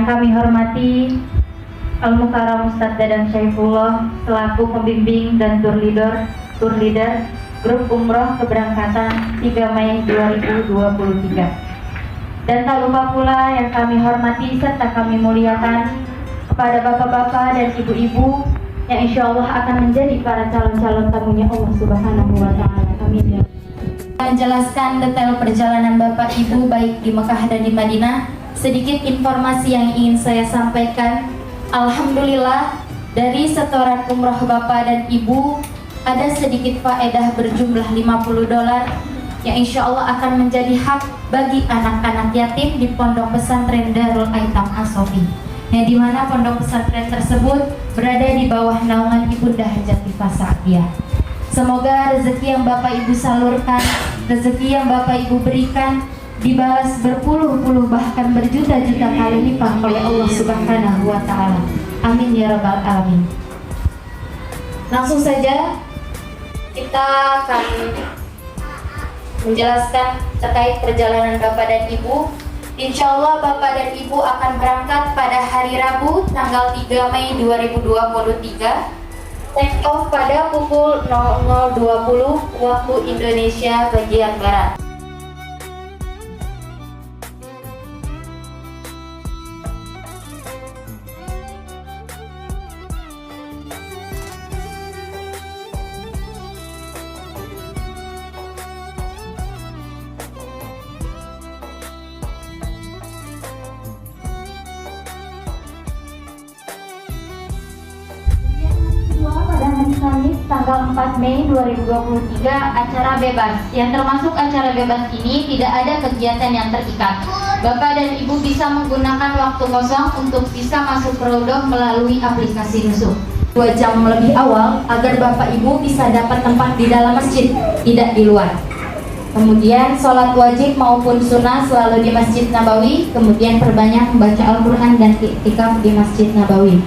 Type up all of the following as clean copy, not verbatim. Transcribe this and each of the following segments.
Yang kami hormati Al-Mukarram Ustadz Dadang Syaifullah selaku pembimbing dan tour leader grup umroh keberangkatan 3 Mei 2023. Dan tak lupa pula yang kami hormati serta kami muliakan kepada bapak-bapak dan ibu-ibu yang insya Allah akan menjadi para calon-calon tamunya Allah Subhanahu wa Ta'ala. Amin ya. Menjelaskan detail perjalanan Bapak Ibu baik di Mekah dan di Madinah, sedikit informasi yang ingin saya sampaikan. Alhamdulillah, dari setoran umroh Bapak dan Ibu ada sedikit faedah berjumlah $50 yang insya Allah akan menjadi hak bagi anak-anak yatim di Pondok Pesantren Darul Aitam As-Sofi, yang dimana pondok pesantren tersebut berada di bawah naungan Ibunda Hajatifah Sa'diyah. Semoga rezeki yang Bapak Ibu salurkan, rezeki yang Bapak Ibu berikan dibalas berpuluh-puluh bahkan berjuta-juta kali lipat oleh Allah Subhanahu wa Ta'ala. Amin ya rabbal alamin. Langsung saja kita akan menjelaskan terkait perjalanan Bapak dan Ibu. Insya Allah Bapak dan Ibu akan berangkat pada hari Rabu tanggal 3 Mei 2023, take off pada pukul 00.20 waktu Indonesia bagian Barat. Kamis tanggal 4 Mei 2023 acara bebas. Yang termasuk acara bebas ini tidak ada kegiatan yang terikat. Bapak dan Ibu bisa menggunakan waktu kosong untuk bisa masuk Rodoh melalui aplikasi Nusuk 2 jam lebih awal agar Bapak Ibu bisa dapat tempat di dalam masjid, tidak di luar. Kemudian sholat wajib maupun sunnah selalu di Masjid Nabawi. Kemudian perbanyak membaca Al-Quran dan iktikaf di Masjid Nabawi.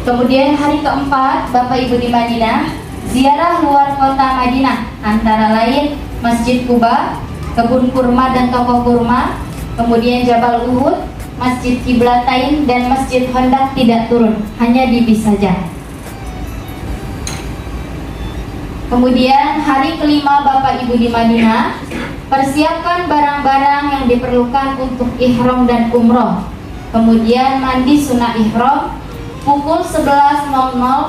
Kemudian hari keempat Bapak Ibu di Madinah, ziarah luar kota Madinah, antara lain Masjid Kuba, kebun kurma dan toko kurma, kemudian Jabal Uhud, Masjid Kiblatain dan Masjid Hondak tidak turun, hanya di bis saja. Kemudian hari kelima Bapak Ibu di Madinah, persiapkan barang-barang yang diperlukan untuk ihram dan umroh. Kemudian mandi sunnah ihram. Pukul 11.00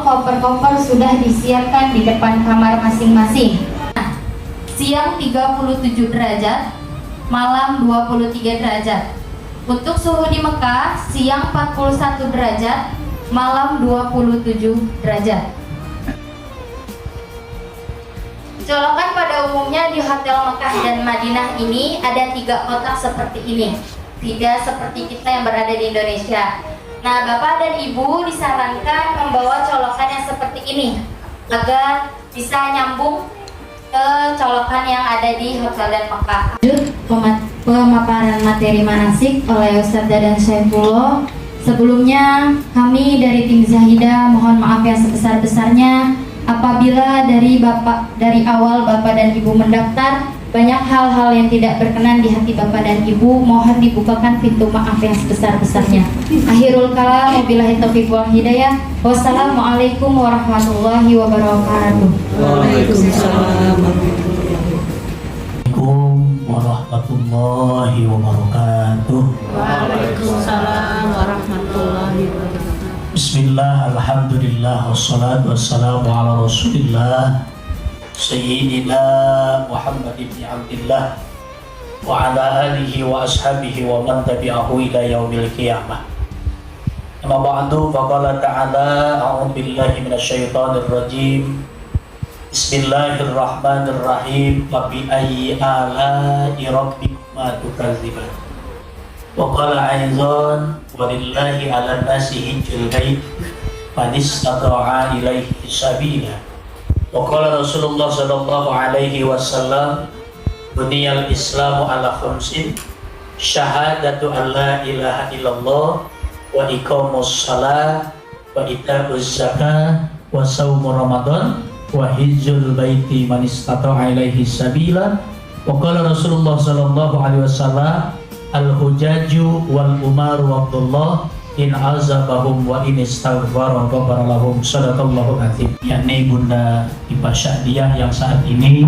koper-koper sudah disiapkan di depan kamar masing-masing. Siang 37 derajat, malam 23 derajat. Untuk suhu di Mekah, siang 41 derajat, malam 27 derajat. Colokan pada umumnya di Hotel Mekah dan Madinah ini ada 3 kotak seperti ini. Tidak seperti kita yang berada di Indonesia. Nah, Bapak dan Ibu disarankan membawa colokan yang seperti ini agar bisa nyambung ke colokan yang ada di Hotel dan Mekah. Pemaparan materi manasik oleh Ustadz Dadang Syaifullah. Sebelumnya kami dari tim Zahidah mohon maaf yang sebesar-besarnya apabila dari awal Bapak dan Ibu mendaftar banyak hal-hal yang tidak berkenan di hati Bapak dan Ibu, mohon dibukakan pintu maaf yang sebesar-besarnya. Akhirul kalam, wabillahi taufiq wal hidayah. Wassalamualaikum warahmatullahi wabarakatuh. Waalaikumsalam warahmatullahi wabarakatuh. Waalaikumsalam warahmatullahi wabarakatuh. Bismillah, alhamdulillah, wassalatu wassalamu ala rasulillah Sayyidina Muhammad ibn Abdillah wa ala alihi wa ashabihi wa man tabi'ahu ila yaumil qiyamah. Amma ba'du, faqala ta'ala a'udzu billahi minasyaitonir rajim. Bismillahirrahmanirrahim. Wa bi ayyi ala'i rabbikuma tukadziban. Wa qala aizan walillahi 'alan nasi hajjul bait man istata'a ilaihi sabila. Waqala Rasulullah sallallahu alaihi wasallam, buniyal islamu ala khamsin, syahadatu an la ilaha illallah wa iqamus shalah wa ita'uz zakah wa shaumu ramadan wa hijjul baiti man istata'a ilaihi sabila. Waqala Rasulullah sallallahu alaihi wasallam, al-hujaju wal umaru Abdullah in azabahum wa in istaghfara ghafara lahum. Shadaqallahu adzim. Yakni Bunda Ipa Syadiah yang saat ini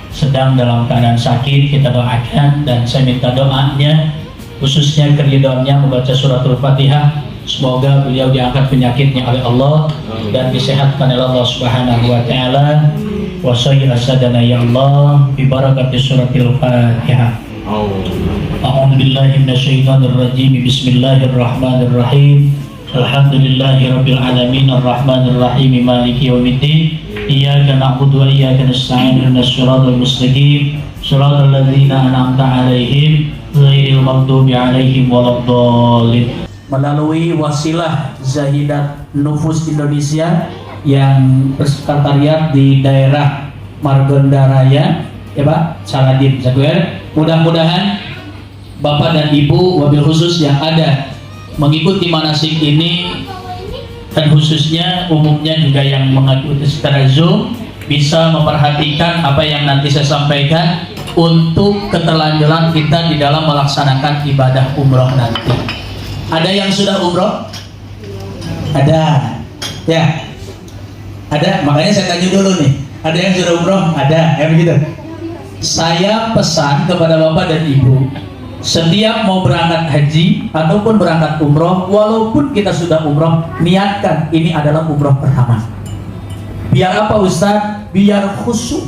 sedang dalam keadaan sakit, kita doakan dan saya minta doanya khususnya keridhaannya membaca suratul Fatihah. Semoga beliau diangkat penyakitnya oleh Allah dan disehatkan oleh Allah Subhanahu wa taala. Wa sayyi asadana ya Allah bi barakati suratil Fatihah. A'udzu billahi minasyaitonir rajim. Bismillahirrahmanirrahim. Alhamdulillahirabbil alamin arrahmanir rahim maliki yaumiddin. Iyyaka na'budu wa iyyaka nasta'in ihdinas siratal mustaqim siratal ladzina an'amta 'alaihim ghairil maghdubi 'alaihim waladdallin. Melalui wasilah Zahidat Nufus Indonesia yang bersekretariat di daerah Margonda Raya, ya Pak Saladin Zaguer. Mudah-mudahan Bapak dan Ibu wabil khusus yang ada mengikuti manasik ini dan khususnya umumnya juga yang mengikuti secara Zoom bisa memperhatikan apa yang nanti saya sampaikan untuk keterlanjuran kita di dalam melaksanakan ibadah umroh nanti. Ada yang sudah umroh? Ada, ya. Ada, makanya saya tanya dulu nih. Ada yang sudah umroh? Ada, ya begitu. Saya pesan kepada Bapak dan Ibu, setiap mau berangkat haji ataupun berangkat umroh, walaupun kita sudah umroh, niatkan ini adalah umroh pertama. Biar apa Ustaz? Biar khusyuk.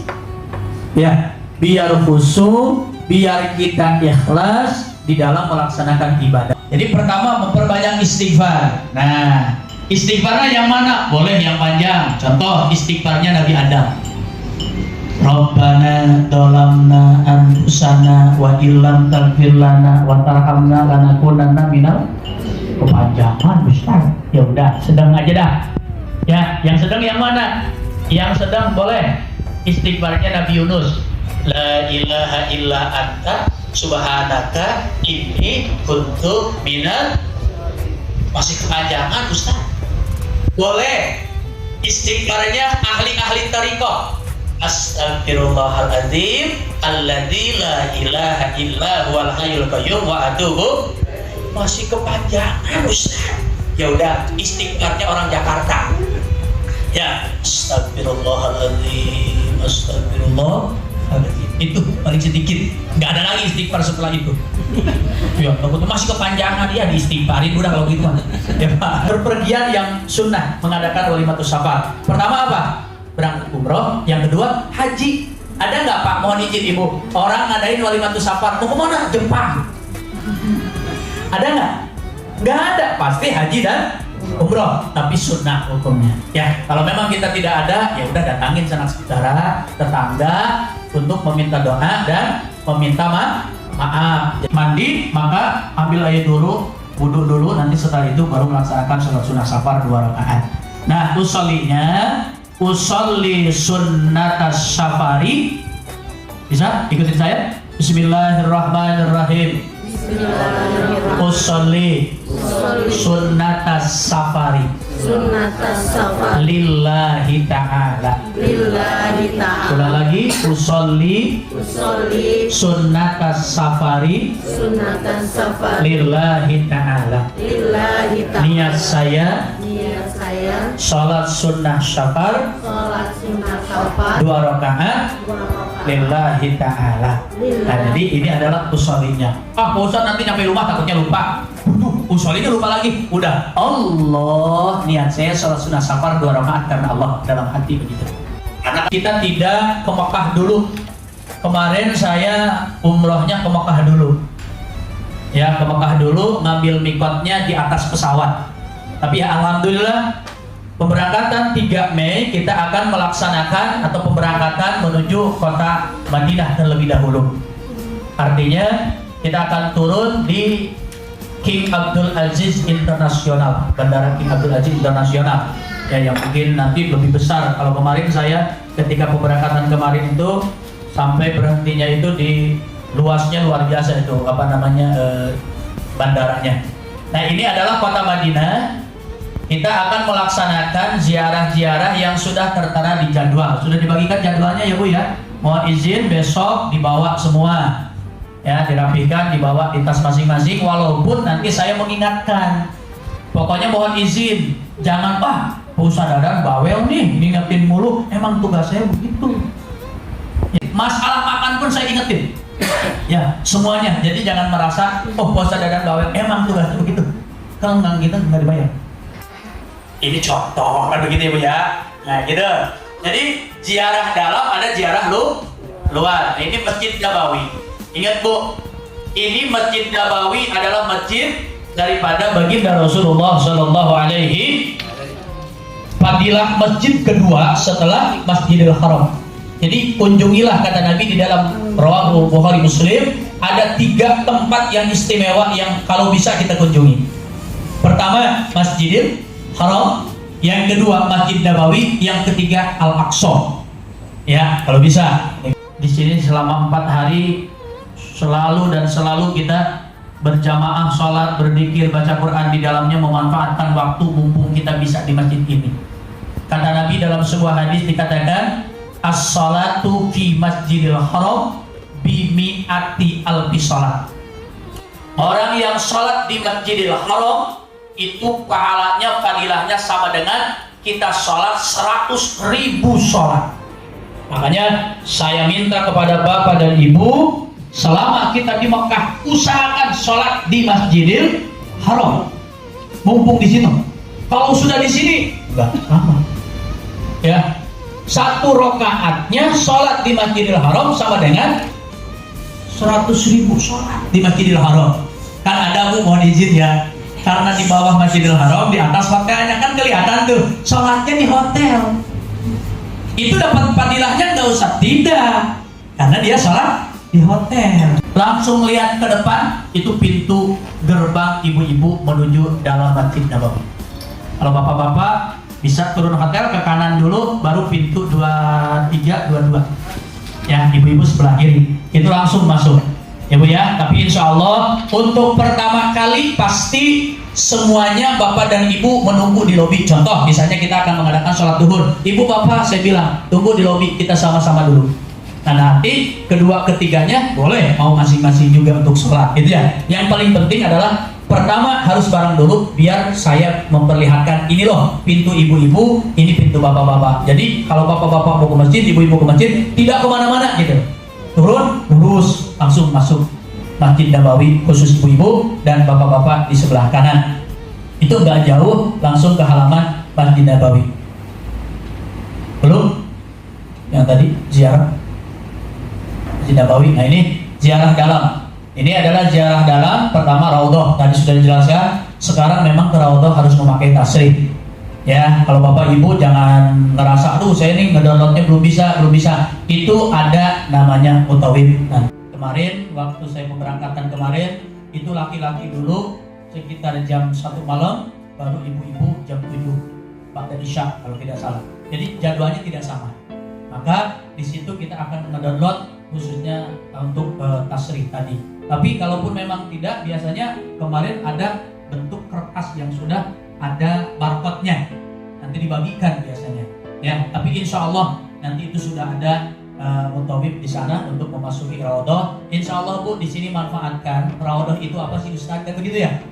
Ya, biar khusyuk, biar kita ikhlas di dalam melaksanakan ibadah. Jadi pertama memperbanyak istighfar. Nah, istighfarnya yang mana? Boleh yang panjang. Contoh istighfarnya Nabi Adam. Rabbana dolamna anfusana wa illam taghfir lana wa tarhamna lanakunanna minal. Kepanjangan Ustaz. Ya udah, sedang aja dah. Ya, yang sedang yang mana? Yang sedang boleh istighfarnya Nabi Yunus. La ilaha illa anta subhanaka inni kuntu minal. Masih kepanjangan Ustaz. Boleh istighfarnya ahli-ahli thariqah. Astagfirullahaladzim alladzi la ilaha illa huwal hayyul qayyum wa atubu. Masih kepanjangan Ustaz. Ya udah, istighfarnya orang Jakarta. Ya, astagfirullahaladzim, astagfirullahaladzim. Itu paling sedikit. Nggak ada lagi istighfar setelah itu. Ya, kalau masih kepanjangan ya diistighfarin udah kalau gitu. Ya, Pak. Berpergian yang sunnah mengadakan walimatus safar. Pertama apa? Berangkat umroh. Yang kedua haji. Ada nggak Pak, mohon izin Ibu, orang ngadain walimatus safar mau kemana? Jepang. Ada nggak? Nggak ada, pasti haji dan umroh, tapi sunnah hukumnya. Ya, kalau memang kita tidak ada, ya udah datangin sanak saudara, tetangga untuk meminta doa dan meminta maaf. Mandi, maka ambil air dulu, wudhu dulu, nanti setelah itu baru melaksanakan sholat sunnah safar 2 rakaat. Nah, usolli sunnatas safari. Bisa ikutin saya? Bismillahirrahmanirrahim. Usolli sunnatas safari. Lillahi ta'ala. Ulang lagi. Usolli sunnatas safari. Lillahi ta'ala. Niat saya sholat sunnah safar 2 rakaat lillahi ta'ala. Nah, jadi ini adalah usollinya. Pak Ustaz nanti nyampe rumah takutnya lupa. Usollinya lupa lagi. Udah, Allah, niat saya sholat sunnah safar 2 rakaat karena Allah, dalam hati begitu. Karena kita tidak ke Mekah dulu. Kemarin saya umrohnya ke Mekah dulu. Ya, ke Mekah dulu, ngambil mikotnya di atas pesawat. Tapi ya alhamdulillah pemberangkatan 3 Mei kita akan melaksanakan atau pemberangkatan menuju kota Madinah terlebih dahulu. Artinya kita akan turun di King Abdul Aziz Internasional, Bandara King Abdul Aziz Internasional. Ya, yang mungkin nanti lebih besar. Kalau kemarin saya ketika pemberangkatan kemarin itu sampai berhentinya itu di luasnya luar biasa itu bandaranya. Nah, ini adalah kota Madinah. Kita akan melaksanakan ziarah-ziarah yang sudah tertera di jadwal. Sudah dibagikan jadwalnya ya Bu ya. Mohon izin besok dibawa semua. Ya, dirapikan, dibawa di tas masing-masing. Walaupun nanti saya mengingatkan, pokoknya mohon izin, jangan Pak Ustaz Dadan bawel nih, ngingetin mulu. Emang tugas saya begitu. Masalah makan pun saya ingetin. Ya, semuanya. Jadi jangan merasa, oh Ustaz Dadan bawel, emang tugasnya begitu. Kalau nggak gitu nggak dibayar. Ini contoh kan begitu ya Bu ya. Nah gitu. Jadi ziarah dalam ada ziarah luar. Ini Masjid Nabawi. Ingat Bu, ini Masjid Nabawi adalah masjid daripada baginda Rasulullah Shallallahu Alaihi. Fadilah masjid kedua setelah Masjidil Haram. Jadi kunjungilah kata Nabi di dalam Rawahu Bukhari Muslim, ada 3 tempat yang istimewa yang kalau bisa kita kunjungi. Pertama Masjidil Haram, yang kedua Masjid Nabawi, yang ketiga Al-Aqsa. Ya, kalau bisa. Di sini selama 4 hari selalu kita berjamaah sholat, berzikir, baca Quran di dalamnya, memanfaatkan waktu mumpung kita bisa di masjid ini. Kata Nabi dalam sebuah hadis dikatakan, as-salatu fi Masjidil Haram bimi'ati alfi salat. Orang yang sholat di Masjidil Haram itu pahalanya, fadilahnya sama dengan kita sholat 100.000 sholat. Makanya saya minta kepada Bapak dan Ibu, selama kita di Mekah, usahakan sholat di Masjidil Haram. Mumpung di sini. Kalau sudah di sini, enggak sama. Ya, 1 rakaatnya sholat di Masjidil Haram sama dengan 100.000 sholat di Masjidil Haram. Kan ada Bu, mohon izin ya. Karena di bawah Masjidil Haram, di atas hotelnya kan kelihatan tuh sholatnya di hotel. Itu dapat fadilahnya nggak usah tidak, karena dia sholat di hotel. Langsung lihat ke depan, itu pintu gerbang ibu-ibu menuju dalam Masjid Nabawi. Kalau bapak-bapak bisa turun hotel ke kanan dulu, baru pintu 23, 22. Ya, ibu-ibu sebelah kiri. Itu langsung masuk. Ya Bu ya, tapi insya Allah untuk pertama kali pasti semuanya Bapak dan Ibu menunggu di lobi. Contoh, misalnya kita akan mengadakan sholat duhur. Ibu Bapak saya bilang, tunggu di lobi, kita sama-sama dulu. Nah nanti kedua ketiganya boleh mau masing-masing juga untuk sholat, gitu ya. Yang paling penting adalah pertama harus bareng dulu, biar saya memperlihatkan ini loh pintu ibu-ibu, ini pintu bapak-bapak. Jadi kalau bapak-bapak mau ke masjid, ibu-ibu ke masjid, tidak kemana-mana gitu. Turun, lurus, langsung masuk Masjid Nabawi, khusus ibu-ibu dan bapak-bapak di sebelah kanan. Itu nggak jauh, langsung ke halaman Masjid Nabawi. Belum? Yang tadi ziarah Masjid Nabawi. Nah ini ziarah dalam. Ini adalah ziarah dalam. Pertama Raudhah, tadi sudah dijelaskan. Sekarang memang ke Raudhah harus memakai tasrih. Ya, kalau bapak ibu jangan ngerasa, aduh saya ini ngedownloadnya belum bisa. Itu ada namanya mutawif. Nah, kemarin waktu saya pemberangkatan kemarin itu laki-laki dulu sekitar jam 1 malam, baru ibu-ibu jam 7 Ba'da Isya kalau tidak salah. Jadi jadwalnya tidak sama. Maka di situ kita akan ngedownload khususnya untuk tasrih tadi. Tapi kalaupun memang tidak, biasanya kemarin ada bentuk kertas yang sudah ada barcode-nya, nanti dibagikan biasanya. Ya, tapi insya Allah nanti itu sudah ada mutawif di sana untuk memasuki Raudhah. Insya Allah Bu, di sini manfaatkan Raudhah itu apa sih Ustaz? Kan begitu ya?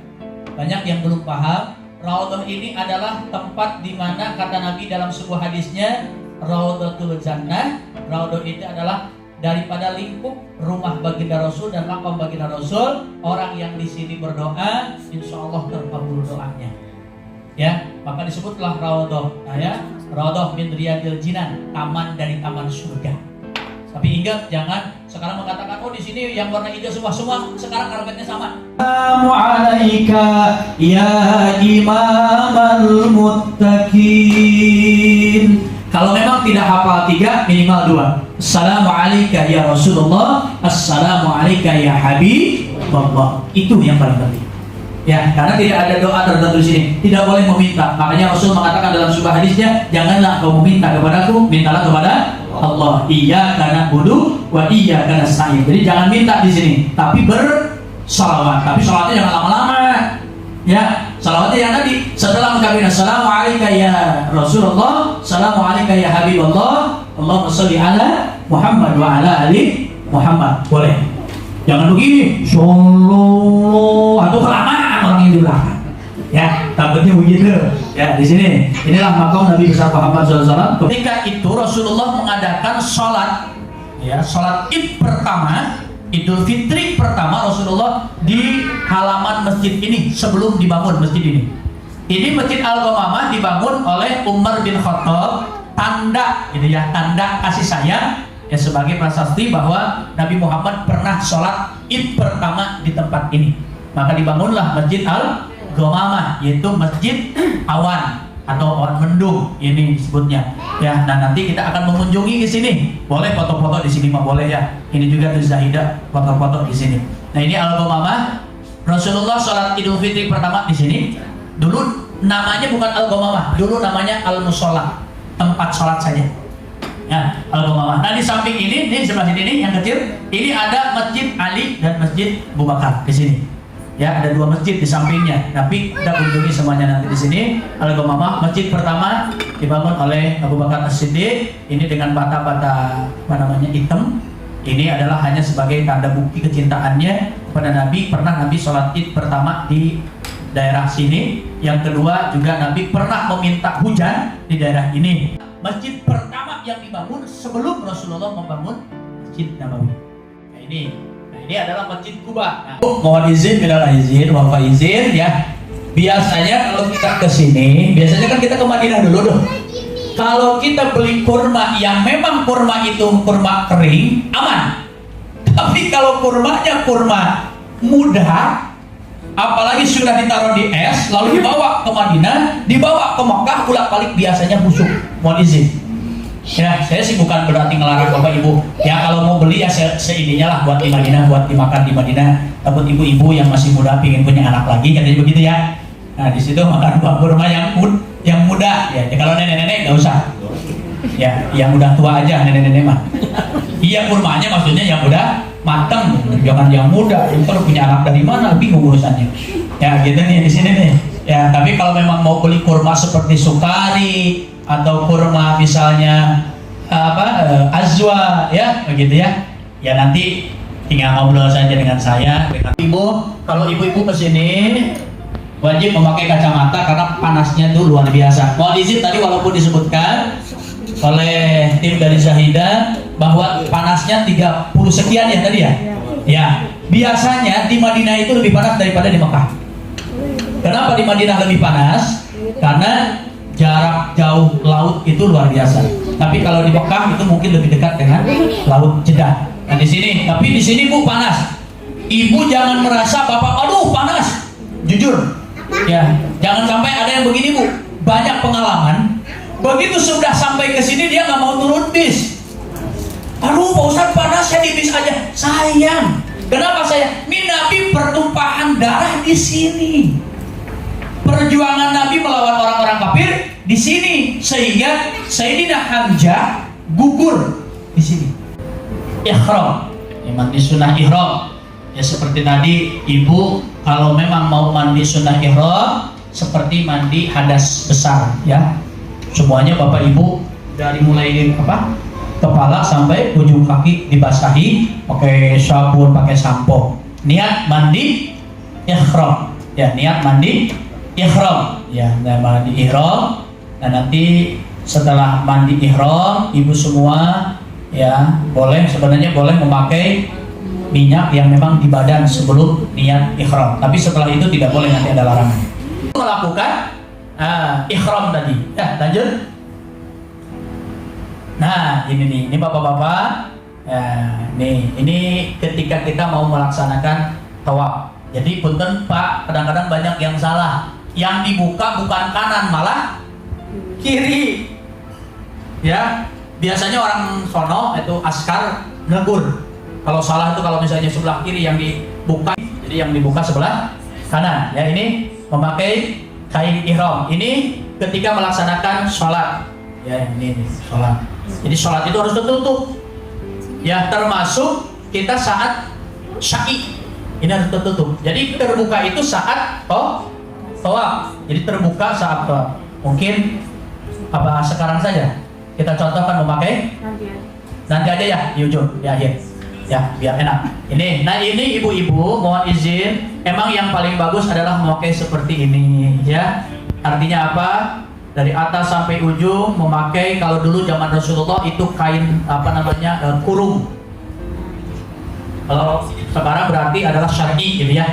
Banyak yang belum paham. Raudhah ini adalah tempat di mana kata Nabi dalam sebuah hadisnya, Raudhatul Jannah. Raudhah itu adalah daripada lingkup rumah baginda Rasul dan makam baginda Rasul. Orang yang di sini berdoa, insya Allah terkabul doanya. Ya, maka disebutlah Raudhah. Nah, ya, Raudhah min riyadil jinan, taman dari taman surga. Tapi ingat, jangan sekarang mengatakan, oh di sini yang warna hijau semua sekarang karpetnya sama. Assalamualaikum ya imamal muttaqin. Kalau memang tidak hafal 3, minimal 2. Assalamualaikum ya Rasulullah, Assalamualaikum ya Habibullah. Itu yang paling penting. Ya, karena tidak ada doa tertentu di sini, tidak boleh meminta. Makanya Rasul mengatakan dalam sebuah hadisnya, janganlah kau meminta kepadaku, mintalah kepada Allah. Iyyaka na'budu wa iyyaka nasta'in. Jadi jangan minta di sini, tapi bersalawat. Tapi salawatnya jangan lama-lama. Ya, salawatnya yang tadi setelah mengucapkan Assalamualaikum ya Rasulullah, Assalamualaikum ya Habibullah, Allahumma sholli ala Muhammad wa ala ali Muhammad. Boleh. Jangan begini, solo atau kelamaan orang yang di belakang. Ya, takutnya begitu. Ya, di sini inilah makam Nabi besar Muhammad SAW. Ketika itu Rasulullah mengadakan sholat, ya, sholat Id pertama, Idul Fitri pertama Rasulullah di halaman masjid ini sebelum dibangun masjid ini. Ini Masjid Al-Ghamamah dibangun oleh Umar bin Khattab, tanda, gitu ya, tanda kasih sayang, ya, sebagai prasasti bahwa Nabi Muhammad pernah sholat Id pertama di tempat ini. Maka dibangunlah Masjid Al-Ghamamah, yaitu Masjid Awan atau awan mendung ini disebutnya. Ya, nah nanti kita akan mengunjungi ke sini. Boleh foto-foto di sini mah boleh ya. Ini juga di Zahidah foto-foto di sini. Nah ini Al-Ghamamah. Rasulullah sholat Idul Fitri pertama di sini. Dulu namanya bukan Al-Ghamamah, dulu namanya Al-Musolla, tempat sholat saja. Ya, Al-Ghamamah. Nah di samping ini sebelah sini nih yang kecil, ini ada Masjid Ali dan Masjid Abu Bakar di sini. Ya, ada dua masjid di sampingnya. Tapi kita kunjungi semuanya nanti di sini. Al-Ghamamah, masjid pertama dibangun oleh Abu Bakar As-Siddiq. Ini dengan bata-bata hitam. Ini adalah hanya sebagai tanda bukti kecintaannya kepada Nabi. Pernah Nabi sholat Id pertama di daerah sini. Yang kedua juga Nabi pernah meminta hujan di daerah ini. Masjid pertama yang dibangun sebelum Rasulullah membangun Masjid Nabawi. Nah ini adalah Masjid Kuba. Nah, mohon izin, minal izin, wal faizin ya. Biasanya kalau kita ke sini, biasanya kan kita ke Madinah dulu dong. Kalau kita beli kurma yang memang kurma itu kurma kering, aman. Tapi kalau kurmanya kurma muda, apalagi sudah ditaruh di es, lalu dibawa ke Madinah, dibawa ke Mekah, bolak-balik biasanya busuk. Mohon izin. Ya, saya sih bukan berarti ngelarang Bapak Ibu. Ya kalau mau beli ya seininya lah buat di Madinah, buat dimakan di Madinah. Takut ibu-ibu yang masih muda pengen punya anak lagi, katanya begitu ya. Nah di situ makan buah kurma yang muda. Ya kalau nenek-nenek nggak usah. Ya, yang udah tua aja nenek-nenek mah. Iya kurmanya maksudnya yang udah matang, jangan yang muda. Ntar punya anak dari mana? Bingung urusannya. Ya gitu nih di sini nih. Ya tapi kalau memang mau beli kurma seperti Sukari atau kurma misalnya Azwa ya begitu ya. Ya nanti tinggal ngobrol saja dengan saya dengan ibu. Kalau ibu-ibu kesini wajib memakai kacamata karena panasnya itu luar biasa. Mohon izin tadi walaupun disebutkan oleh tim dari Zahidah bahwa panasnya 30 sekian ya tadi ya. Ya, biasanya di Madinah itu lebih panas daripada di Mekah. Kenapa di Madinah lebih panas? Karena jarak jauh laut itu luar biasa. Tapi kalau di Mekah itu mungkin lebih dekat dengan laut Jeddah. Nah di sini, tapi di sini Bu panas. Ibu jangan merasa Bapak aduh panas. Jujur. Ya, jangan sampai ada yang begini Bu. Banyak pengalaman. Begitu sudah sampai ke sini dia nggak mau turun bis. Aduh Pak Ustadz panas saya di bis aja. Sayang. Kenapa saya? Ini Nabi pertumpahan darah di sini. Perjuangan Nabi melawan orang-orang kafir di sini sehingga Sayyidina Hamzah gugur di sini. Ihram, mandi sunnah ihram. Ya seperti tadi ibu kalau memang mau mandi sunnah ihram seperti mandi hadas besar ya. Semuanya Bapak Ibu dari mulai kepala sampai ujung kaki dibasahi pakai sabun, pakai sampo. Niat mandi ihram. Ya, niat mandi ihram. Ya, mandi ihram. Nah, nanti setelah mandi ihram, ibu semua ya, sebenarnya boleh memakai minyak yang memang di badan sebelum niat ihram. Tapi setelah itu tidak boleh, nanti ada larangan. Melakukan ihram tadi. Ya, lanjut. Nah, ini Bapak-bapak. Ya, ini ketika kita mau melaksanakan tawaf. Jadi punten Pak, kadang-kadang banyak yang salah. Yang dibuka bukan kanan, malah kiri. Ya, biasanya orang sono itu askar negur. Kalau salah itu kalau misalnya sebelah kiri yang dibuka, jadi yang dibuka sebelah kanan. Ya, ini memakai kain ihram. Ini ketika melaksanakan sholat. Ya, ini sholat. Jadi sholat itu harus tertutup. Ya, termasuk kita saat sya'i. Ini harus tertutup. Jadi terbuka itu saat tawaf. Jadi terbuka saat tawaf. Mungkin sekarang saja kita contohkan memakai nanti aja ya di ujung di akhir. ya biar enak. Ini ibu-ibu mohon izin, emang yang paling bagus adalah memakai seperti ini ya. Artinya apa? Dari atas sampai ujung memakai, kalau dulu zaman Rasulullah itu kain kurung. Kalau sekarang berarti adalah syar'i gitu ya.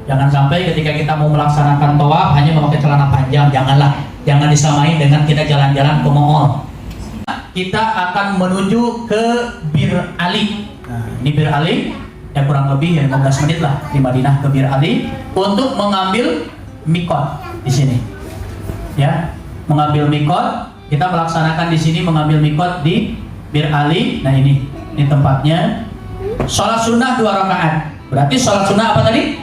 Jangan sampai ketika kita mau melaksanakan tawaf hanya memakai celana panjang, jangan disamain dengan kita jalan-jalan ke mall. Kita akan menuju ke Bir Ali. Nah, ini Bir Ali ya kurang lebih 15 menit lah di Madinah ke Bir Ali untuk mengambil mikot di sini. Ya, mengambil mikot, kita melaksanakan di sini mengambil mikot di Bir Ali. Nah ini tempatnya. Sholat sunnah 2 rakaat. Berarti sholat sunnah apa tadi?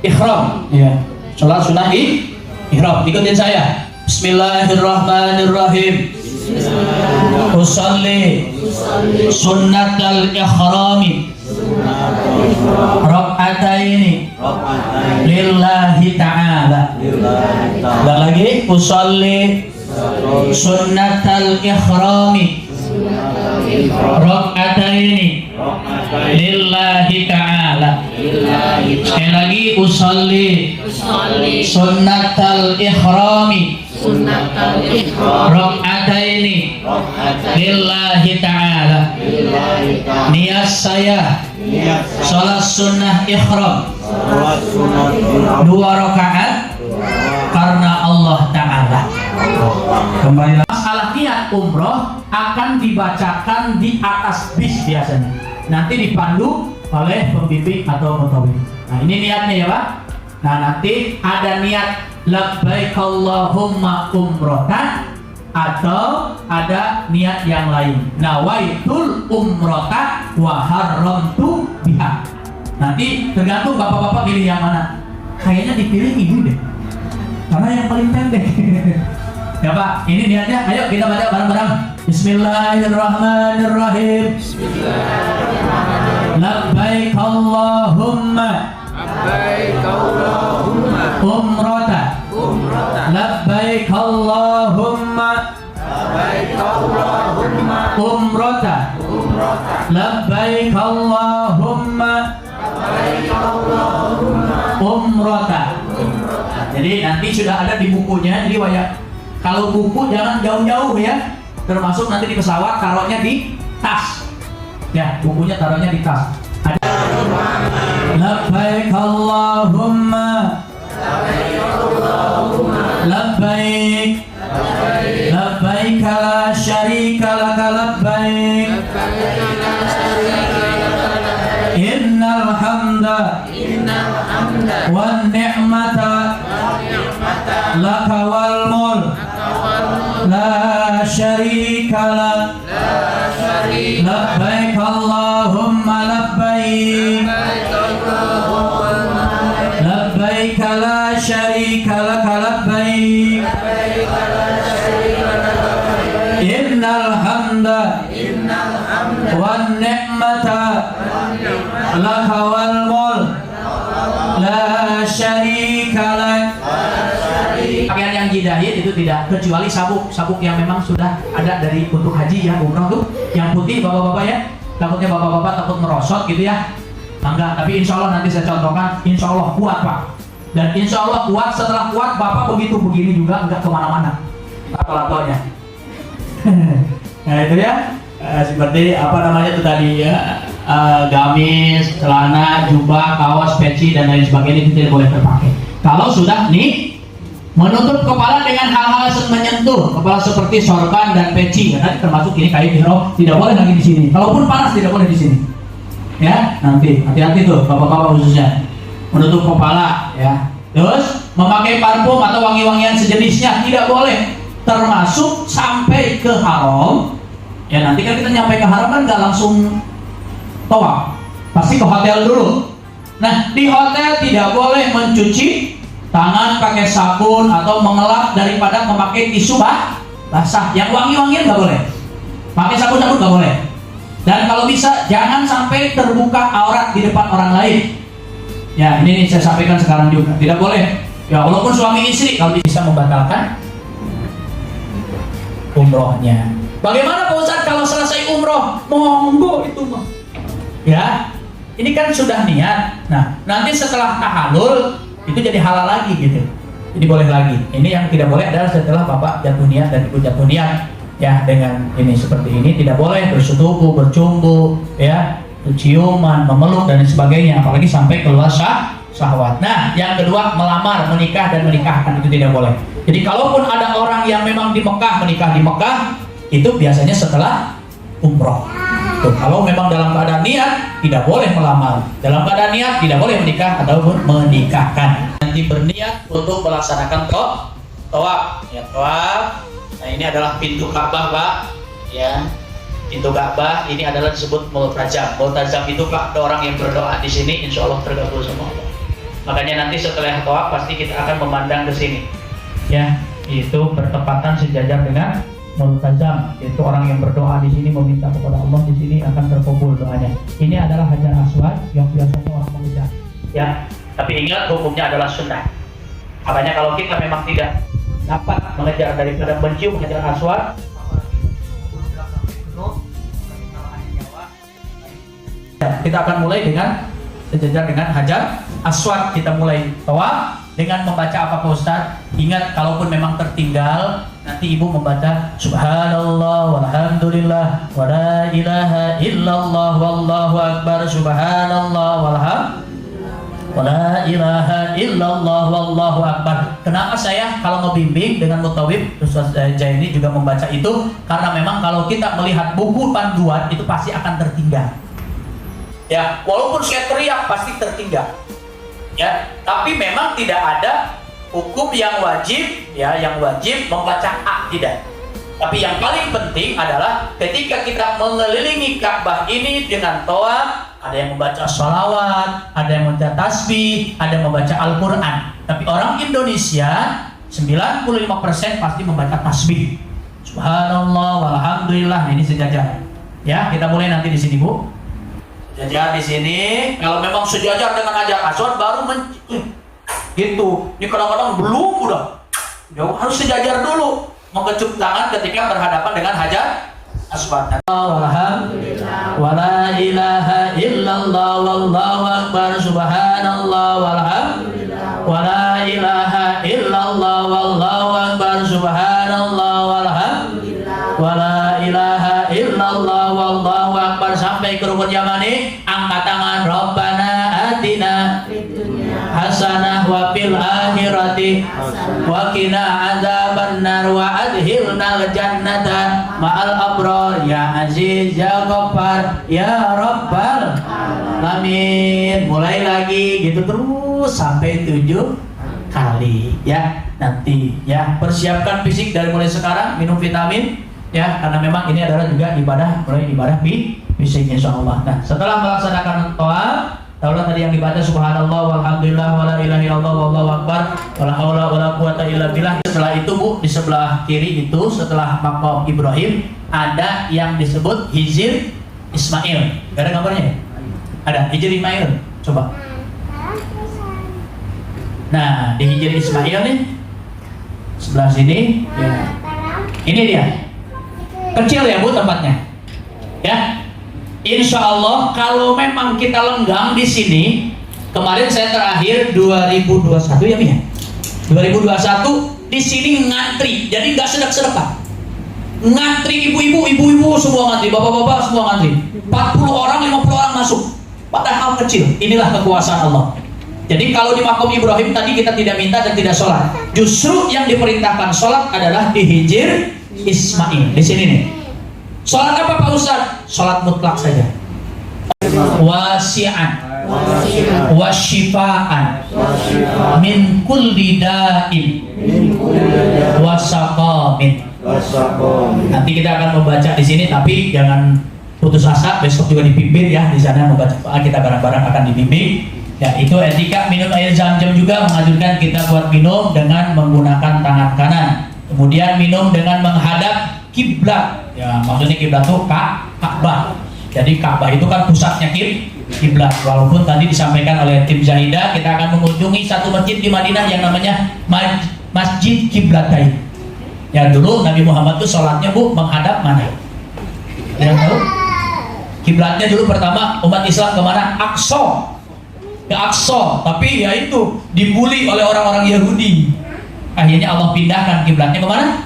Ihram. Ya. Sholat sunnah ihram. Ikutin saya. Bismillahirrahmanirrahim. Usalli sunnatal ikhrami rak'ataini lillahi ta'ala. Dan lagi usalli sunnatal ikhrami rak'ataini lillahi ta'ala. Sekali lagi usalli sunnatal ikhrami rak'ataini lillahi ta'ala. Niat saya salat sunnah ihram 2 rakaat karena Allah Ta'ala. Kembali masalah niat umroh akan dibacakan di atas bis biasanya. Nanti dipandu oleh pembimbing atau mutawif. Nah ini niatnya ya Pak. Nah nanti ada niat labbaik Allahumma umrotan atau ada niat yang lain. Nawaitul umrota wa haramtu biha. Nanti tergantung bapak-bapak pilih yang mana. Kayaknya dipilih ini deh, karena yang paling pendek. Ya Pak, ini niatnya. Ayo kita baca bareng-bareng. Bismillahirrahmanirrahim. Labbaik Allahumma umrata. Labbaik Allahumma umrata. Labbaik Allahumma umrata. Jadi nanti sudah ada di bukunya. Jadi kalau buku jangan jauh-jauh ya. Termasuk nanti di pesawat taruhnya di tas. Ya, bukunya taruhnya di tas. Ada labbaik Allahumma labbaik labbaik la syarika laka labbaik innal hamda wan ni'mata laka wal mulk la syarika lak labbaik Allahumma labbaik labbaik la syarika laka labbaik innal hamda wan ni'mata laka wal mulk la syarika lak. Pakaian yang dijahit itu tidak, kecuali sabuk yang memang sudah ada dari untuk haji ya, umroh tuh yang putih bapak-bapak ya. Takutnya bapak-bapak takut merosot gitu ya. Enggak, tapi insya Allah nanti saya contohkan, insya Allah kuat Pak. Dan insya Allah kuat, setelah kuat bapak begitu begini juga enggak kemana-mana lato-latonya. Nah itu ya, seperti apa namanya itu tadi ya, gamis, celana, jubah, kaos, peci dan lain sebagainya itu tidak boleh terpakai. Kalau sudah nih menutup kepala dengan hal-hal menyentuh kepala seperti sorban dan peci, karena termasuk ini kain ihram tidak boleh lagi di sini. Kalaupun panas tidak boleh di sini. Ya, nanti hati-hati tuh bapak-bapak khususnya menutup kepala ya. Terus memakai parfum atau wangi-wangian sejenisnya tidak boleh, termasuk sampai ke haram. Ya nanti kan kita nyampe ke haram kan nggak langsung tawaf, pasti ke hotel dulu. Nah di hotel tidak boleh mencuci tangan pakai sabun atau mengelap daripada memakai tisu basah. Yang wangi-wangian nggak boleh, pakai sabun-sabun nggak boleh. Dan kalau bisa jangan sampai terbuka aurat di depan orang lain. Ya ini nih saya sampaikan sekarang juga, tidak boleh. Ya walaupun suami istri, kalau bisa membatalkan umrohnya. Bagaimana Pak Ustadz kalau selesai umroh? Monggo itu mah. Ya, ini kan sudah niat. Nah, nanti setelah tahallul itu jadi halal lagi gitu. Jadi boleh lagi. Ini yang tidak boleh adalah setelah Bapak jatuh niat dan Ibu jatuh niat. Ya, dengan ini seperti ini tidak boleh bersetubuh, bercumbu, ya, ciuman, memeluk dan sebagainya. Apalagi sampai keluar syahwat. Nah, yang kedua melamar, menikah dan menikahkan itu tidak boleh. Jadi kalaupun ada orang yang memang di Mekah menikah di Mekah, itu biasanya setelah umroh. Tuh, kalau memang dalam keadaan niat tidak boleh melamar, dalam keadaan niat tidak boleh menikah ataupun menikahkan. Nanti berniat untuk melaksanakan tawaf, ya tawaf. Nah, ini adalah pintu Ka'bah, Pak. Ya, pintu Ka'bah ini adalah disebut multazam. Multazam itu Pak, orang yang berdoa di sini, insya Allah tergabung sama Allah. Makanya nanti setelah tawaf pasti kita akan memandang ke sini. Ya, itu bertepatan sejajar dengan multazam, yaitu orang yang berdoa di sini meminta kepada Allah, di sini akan terkabul doanya. Ini adalah Hajar Aswad yang biasanya orang mengejar. Ya, tapi ingat hukumnya adalah sunnah. Makanya kalau kita memang tidak dapat mengejar daripada mencium Hajar Aswad, kita akan mulai dengan sejajar dengan Hajar Aswad. Kita mulai tawaf dengan membaca apa Pak Ustaz? Ingat, kalaupun memang tertinggal, nanti ibu membaca Subhanallah walhamdulillah wa la ilaha illallah wallahu akbar, Subhanallah wa la ilaha illallah wallahu akbar. Kenapa saya kalau ngebimbing dengan mutawib, Ustaz Jaini juga membaca itu? Karena memang kalau kita melihat buku panduan itu pasti akan tertinggal. Ya, walaupun saya teriak pasti tertinggal. Ya, tapi memang tidak ada hukum yang wajib, ya, yang wajib membaca A, tidak. Tapi yang paling penting adalah ketika kita mengelilingi Ka'bah ini dengan tawaf, ada yang membaca sholawat, ada yang membaca tasbih, ada yang membaca Al-Quran. Tapi orang Indonesia 95% pasti membaca tasbih. Subhanallah walhamdulillah. Ini sejajar. Ya, kita mulai nanti di sini, Bu. Sejajar di sini. Kalau memang sejajar dengan Hajar Aswad baru gitu. Ini kadang-kadang belum udah. Ya, harus sejajar dulu. Mengecup tangan ketika berhadapan dengan Hajar Aswad. Alhamdulillah. Wa la ilaha illallah wallahu akbar, Subhanallah walhamdulillah. Wa la ilaha illallah wallahu akbar, Subhanallah walhamdulillah. Wa la ilaha illallah wallahu akbar sampai ke rukun yamani. Angkat tangan. Rabbana atina hasanah wa fil akhirati wa qina adzabannar wa adkhilnal jannata ma'al abrar ya aziz ya ghaffar ya rabbal alamin. Mulai lagi gitu terus sampai 7 kali ya. Nanti ya persiapkan fisik dari mulai sekarang, minum vitamin ya, karena memang ini adalah juga ibadah, mulai ibadah fisik insyaallah. Nah, setelah melaksanakan tawaf, taulah tadi yang dibaca Subhanallah walhamdulillah wa la ilaha illallah wallahu akbar wa la haula wa la quwata illa billah. Setelah itu Bu, di sebelah kiri itu setelah maqam Ibrahim ada yang disebut Hijr Ismail. Gak ada gambarnya? Ada Hijr Ismail. Coba. Nah, di Hijr Ismail nih sebelah sini ya. Ini dia. Kecil ya Bu tempatnya. Ya. Insya Allah kalau memang kita lenggang di sini, kemarin saya terakhir 2021 ya Mi ya, 2021 di sini ngantri, jadi nggak sedek-sedekan, ngantri ibu-ibu semua ngantri, bapak-bapak semua ngantri, 40 orang 50 orang masuk, padahal kecil. Inilah kekuasaan Allah. Jadi kalau di Maqam Ibrahim tadi kita tidak minta dan tidak sholat, justru yang diperintahkan sholat adalah di Hijr Ismail di sini nih. Sholat apa Pak Ustaz? Sholat mutlak saja. Wasi'an, wasyifa'an, min kulli da'in, wasaqamin. Nanti kita akan membaca di sini, tapi jangan putus asa. Besok juga dipimpin ya di sana membaca doa, kita bareng-bareng akan dibimbing. Ya, itu etika minum air zam-zam juga menganjurkan kita buat minum dengan menggunakan tangan kanan. Kemudian minum dengan menghadap kiblat. Ya, maksudnya kiblat itu Ka'bah. Jadi Ka'bah itu kan pusatnya kiblat. Walaupun tadi disampaikan oleh tim Zahida, kita akan mengunjungi satu masjid di Madinah yang namanya Masjid Kiblatain. Ya dulu Nabi Muhammad tuh sholatnya Bu menghadap mana? Ada yang tahu? Kiblatnya dulu pertama umat Islam kemana? Aqsa. Ke Aqsa, tapi ya itu dibully oleh orang-orang Yahudi. Akhirnya Allah pindahkan kiblatnya kemana?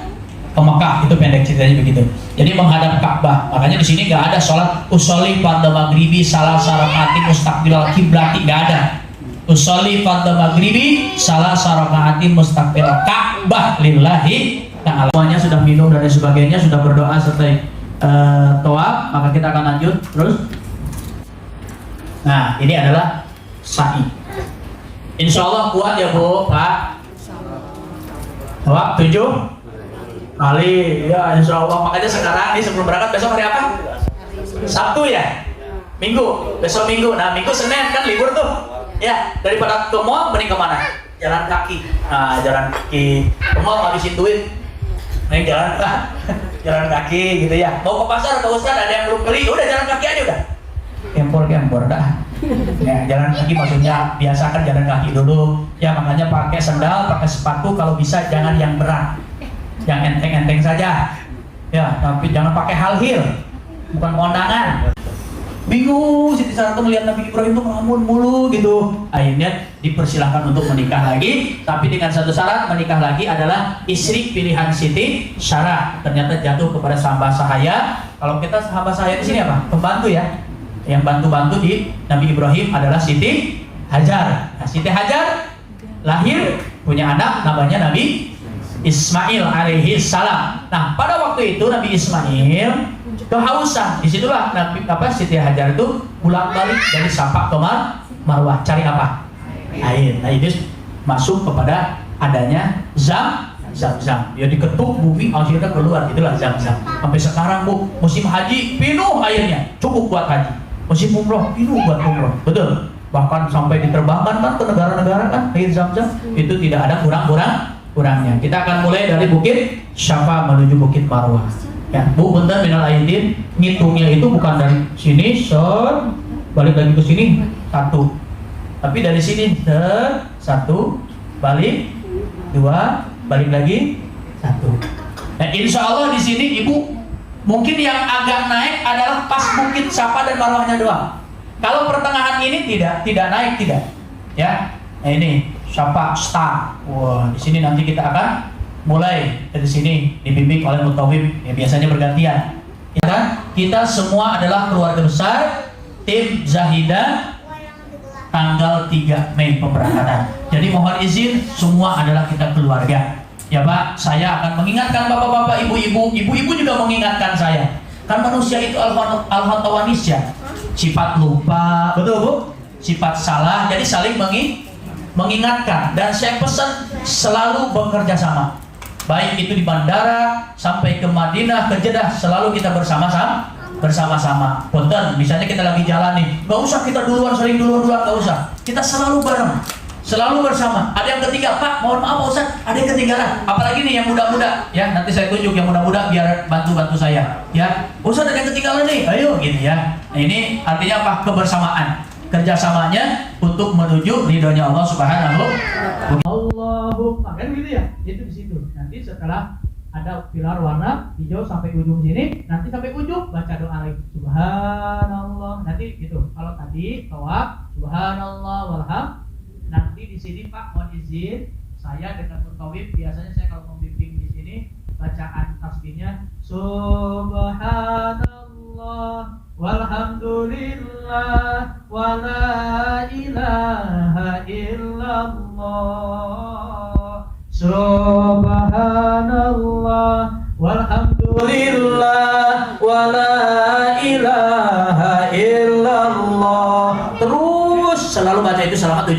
Ke Mekah. Itu pendek ceritanya begitu. Jadi menghadap Ka'bah. Makanya di sini nggak ada sholat usolli fardhu maghribi salah sarakaati mustaqbilal kiblati, nggak ada. Usolli fardhu maghribi salah sarakaati mustaqbilal Ka'bah lillahi ta'ala. Semuanya sudah minum dan lain sebagainya, sudah berdoa serta toab, maka kita akan lanjut terus. Nah, ini adalah sa'i. Insya Allah kuat ya Bu, Pak. Toab 7 kali ya insya Allah. Makanya sekarang nih sebelum berangkat, besok hari apa? Sabtu ya? Minggu, besok Minggu. Nah Minggu Senin kan libur tuh. Ya, daripada ke mall mending kemana? Jalan kaki. Nah jalan kaki. Ke mall ngabisin duit. Mending jalan kaki gitu ya. Mau ke pasar Pak Ustadz ada yang belum beli, udah jalan kaki aja udah. Kempor dah. Ya, jalan kaki maksudnya biasakan jalan kaki dulu. Ya makanya pakai sendal, pakai sepatu kalau bisa jangan yang berat. Yang enteng-enteng saja. Ya, tapi jangan pakai hal heel. Bukan kondangan. Bingung Siti Saratu melihat Nabi Ibrahim itu ngelamun mulu gitu. Akhirnya dipersilahkan untuk menikah lagi, tapi dengan satu syarat, menikah lagi adalah istri pilihan Siti Sarah. Ternyata jatuh kepada sahabat sahaya. Kalau kita sahabat sahaya di sini apa? Pembantu ya. Yang bantu-bantu di Nabi Ibrahim adalah Siti Hajar. Nah, Siti Hajar lahir punya anak namanya Nabi Ismail alaihi salam. Nah, pada waktu itu Nabi Ismail kehausan. Disitulah Nabi Siti Hajar itu bolak-balik dari Safa ke Marwah cari apa? Air. Nah, ini masuk kepada adanya Zam-Zam. Dia diketuk bumi akhirnya keluar, itulah Zam-Zam. Sampai sekarang Bu, musim haji penuh airnya, cukup buat haji. Musim umroh penuh buat umroh. Betul. Bahkan sampai diterbangkan kan ke negara-negara kan air Zam-Zam itu tidak ada kurangnya. Kita akan mulai dari Bukit Syafa menuju Bukit Marwah. Ya, Bu, bentar minal aidin, ngitungnya itu bukan dari sini, balik lagi ke sini, 1. Tapi dari sini, 1, balik, 2, balik lagi, 1. Nah, insya Allah di sini Ibu, mungkin yang agak naik adalah pas Bukit Syafa dan Marwahnya doang. Kalau pertengahan ini tidak naik, tidak. Ya, nah ini Syafa start. Wah, di sini nanti kita akan mulai dari sini dibimbing oleh mutawib, ya biasanya bergantian. Ya kan? Kita semua adalah keluarga besar tim Zahida tanggal 3 Mei pemberangkatan. Jadi mohon izin semua adalah kita keluarga. Ya Pak, saya akan mengingatkan bapak-bapak, ibu-ibu juga mengingatkan saya. Kan manusia itu al-khatawanisya, sifat lupa, betul Bu? Sifat salah, jadi saling mengingatkan. Dan saya pesan selalu bekerja sama. Baik itu di bandara sampai ke Madinah, ke Jeddah, selalu kita bersama-sama. Punten, misalnya kita lagi jalan nih, nggak usah kita sering duluan, nggak usah. Kita selalu bareng, selalu bersama. Ada yang ketiga, Pak, mohon maaf Pak Ustaz, ada yang ketinggalan. Apalagi nih yang muda-muda, ya nanti saya tunjuk yang muda-muda biar bantu saya. Ya, Ustaz ada yang ketinggalan nih, ayo gitu ya. Nah ini artinya apa? Kebersamaan. Kerjasamanya untuk menuju ridhonya Allah Subhanahu wa Ta'ala. Allahumma, kan gitu ya? Itu di situ. Nanti setelah ada pilar warna hijau sampai ujung sini, nanti sampai ujung baca doa lagi. Subhanallah. Nanti gitu. Kalau tadi tawaf, Subhanallah walham. Nanti di sini Pak mohon izin, saya dengan mutawib biasanya saya kalau membimbing di sini bacaan tasbihnya Subhanallah walhamdulillah wala ilaha illallah Subhanallah walhamdulillah wala ilaha illallah. Terus selalu baca itu selama 7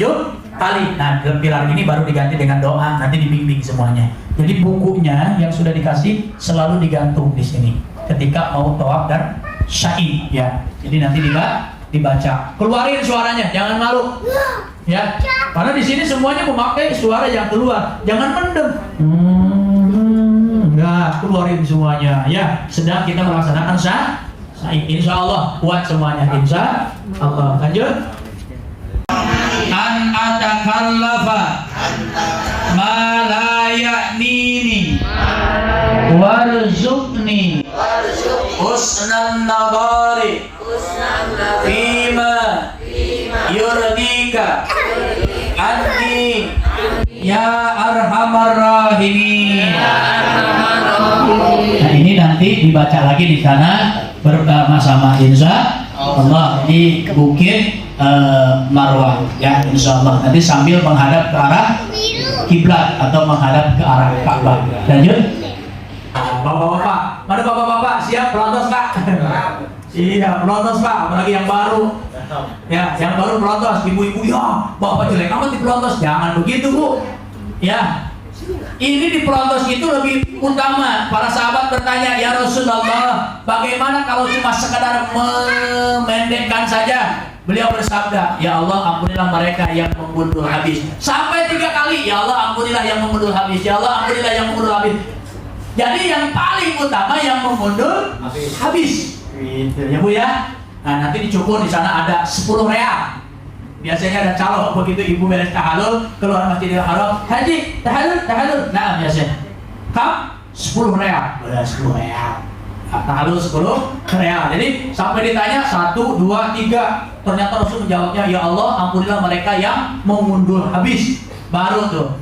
kali. Nah, pilar ini baru diganti dengan doa, nanti dibimbing semuanya. Jadi bukunya yang sudah dikasih selalu digantung di sini ketika mau tawaf dan syai, ya. Jadi nanti dibaca. Keluarin suaranya, jangan malu. Ya. Karena di sini semuanya memakai suara yang keluar. Jangan mendem. Enggak, keluarin semuanya. Ya, sedang kita melaksanakan syai. Insya Allah kuat semuanya. Insya Allah. Lanjut. An atakallafa ma la ya'nini warzuqni husnan nadari fima yurdika anni ya arhamar rahimin. Nah ini nanti dibaca lagi di sana bersama insya Allah di Bukit Marwah ya, insya Allah nanti sambil menghadap ke arah kiblat atau menghadap ke arah Ka'bah. Lanjut. Bapak-bapak, mana bapak-bapak siap pelontos Pak? Iya pelontos Pak, apalagi yang baru. Ya, yang baru pelontos, ibu-ibu ya, bapak jelek amat di pelontos, jangan begitu Bu. Ya, ini di pelontos itu lebih utama. Para sahabat bertanya, ya Rasulullah, bagaimana kalau cuma sekadar memendekkan saja? Beliau bersabda, ya Allah ampunilah mereka yang menggundul habis. Sampai 3 kali, ya Allah ampunilah yang menggundul habis, ya Allah ampunilah yang menggundul habis. Jadi yang paling utama yang menggundul habis. Gitu ya Bu ya. Nah nanti dicukur di sana ada 10 real. Biasanya ada calo begitu ibu beres tahalul keluar Masjidil Haram, haji tahalul. Nah biasanya kam 10 real. Udah 10 real. Tahalul 10 real. Jadi sampai ditanya 1, 2, 3. Ternyata Rasul menjawabnya, ya Allah ampunilah mereka yang mengundul habis. Baru tuh.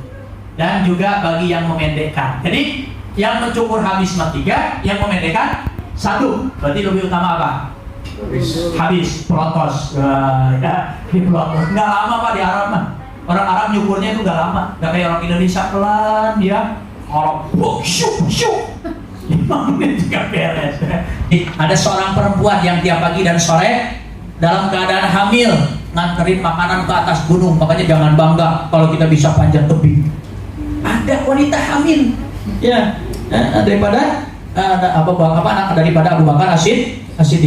Dan juga bagi yang memendekkan. Jadi yang mencukur habis 3, yang memendekkan 1. Berarti lebih utama apa? Habis pelontos. Ya, di pelontos nggak lama Pak di Arab mah. Orang Arab nyukurnya itu nggak lama, nggak kayak orang Indonesia pelan dia. Orang syuk 5 menit juga beres. Ada seorang perempuan yang tiap pagi dan sore dalam keadaan hamil nganterin makanan ke atas gunung. Makanya jangan bangga kalau kita bisa panjat tebing. Ada wanita hamil. Ya, daripada daripada Abu Bakar Asyid